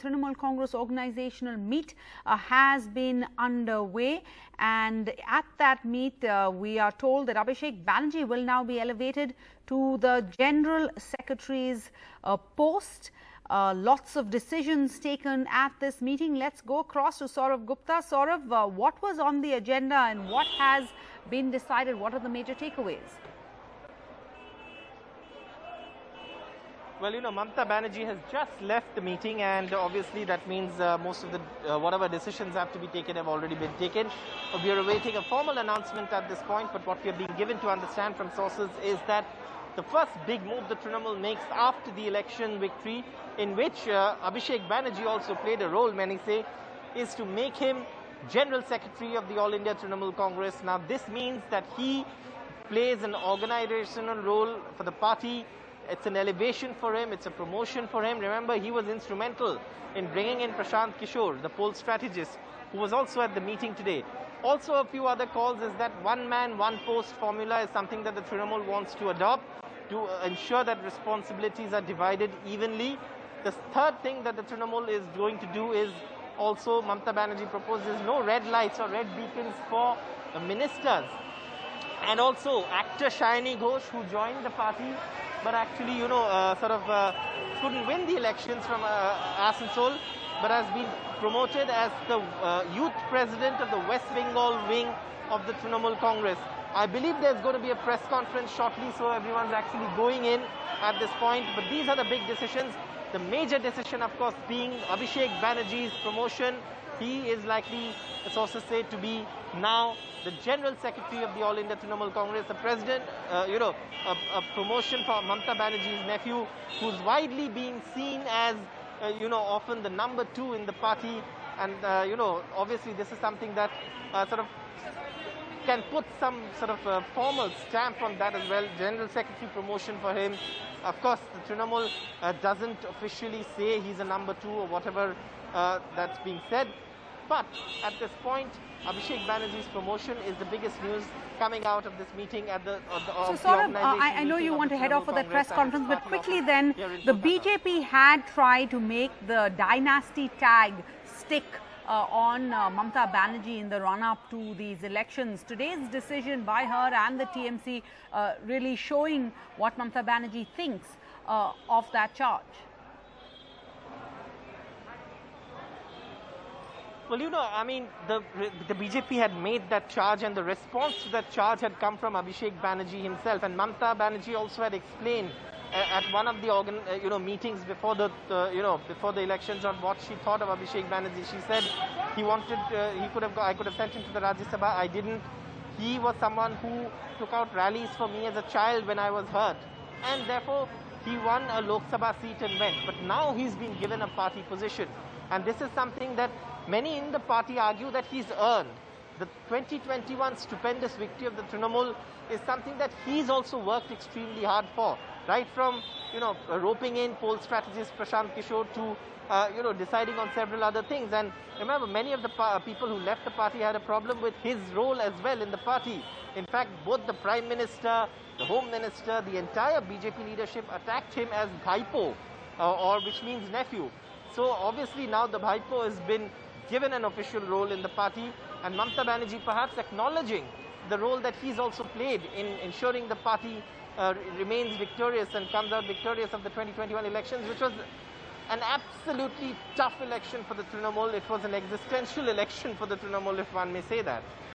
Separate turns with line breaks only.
Trinamool Congress organisational meet has been underway, and at that meet we are told that Abhishek Banerjee will now be elevated to the General Secretary's post. Lots of decisions taken at this meeting. Let's go across to Saurav Gupta. Saurav, what was on the agenda and what has been decided? What are the major takeaways?
Well, Mamata Banerjee has just left the meeting, and obviously that means most of the whatever decisions have to be taken have already been taken. We are awaiting a formal announcement at this point, but what we are being given to understand from sources is that the first big move the Trinamool makes after the election victory, in which Abhishek Banerjee also played a role, many say, is to make him General Secretary of the All India Trinamool Congress. Now, this means that he plays an organizational role for the party. It's an elevation for him, it's a promotion for him. Remember, he was instrumental in bringing in Prashant Kishore, the poll strategist, who was also at the meeting today. Also, a few other calls is that one man, one post formula is something that the Trinamool wants to adopt to ensure that responsibilities are divided evenly. The third thing that the Trinamool is going to do is also, Mamata Banerjee proposes no red lights or red beacons for ministers. And also, actor Shayani Ghosh, who joined the party, but actually, couldn't win the elections from Asansol, but has been promoted as the youth president of the West Bengal wing of the Trinamool Congress. I believe there's going to be a press conference shortly, so everyone's actually going in at this point. But these are the big decisions. The major decision, of course, being Abhishek Banerjee's promotion. He is likely, the sources say, to be now the General Secretary of the All India Trinamool Congress, the President, a promotion for Mamata Banerjee's nephew, who's widely being seen as, often the number 2 in the party. And, obviously this is something that can put some formal stamp on that as well. General Secretary promotion for him. Of course, the Trinamool doesn't officially say he's a number 2 or whatever that's being said. But at this point, Abhishek Banerjee's promotion is the biggest news coming out of this meeting at the
I know you want to head off for the press conference, but quickly then, the BJP had tried to make the dynasty tag stick on Mamata Banerjee in the run-up to these elections. Today's decision by her and the TMC really showing what Mamata Banerjee thinks of that charge.
Well, the BJP had made that charge, and the response to that charge had come from Abhishek Banerjee himself. And Mamata Banerjee also had explained at one of the meetings before the elections on what she thought of Abhishek Banerjee. She said I could have sent him to the Rajya Sabha. I didn't. He was someone who took out rallies for me as a child when I was hurt, and therefore he won a Lok Sabha seat and went. But now he's been given a party position, and this is something that many in the party argue that he's earned. The 2021 stupendous victory of the Trinamool is something that he's also worked extremely hard for, right from roping in poll strategist Prashant Kishore to deciding on several other things. And remember, many of the people who left the party had a problem with his role as well in the party. In fact, both the Prime Minister, the Home Minister, the entire BJP leadership attacked him as Bhaipo, which means nephew. So obviously now the Bhaipo has been given an official role in the party, and Mamata Banerjee perhaps acknowledging the role that he's also played in ensuring the party remains victorious and comes out victorious of the 2021 elections, which was an absolutely tough election for the Trinamool. It was an existential election for the Trinamool, if one may say that.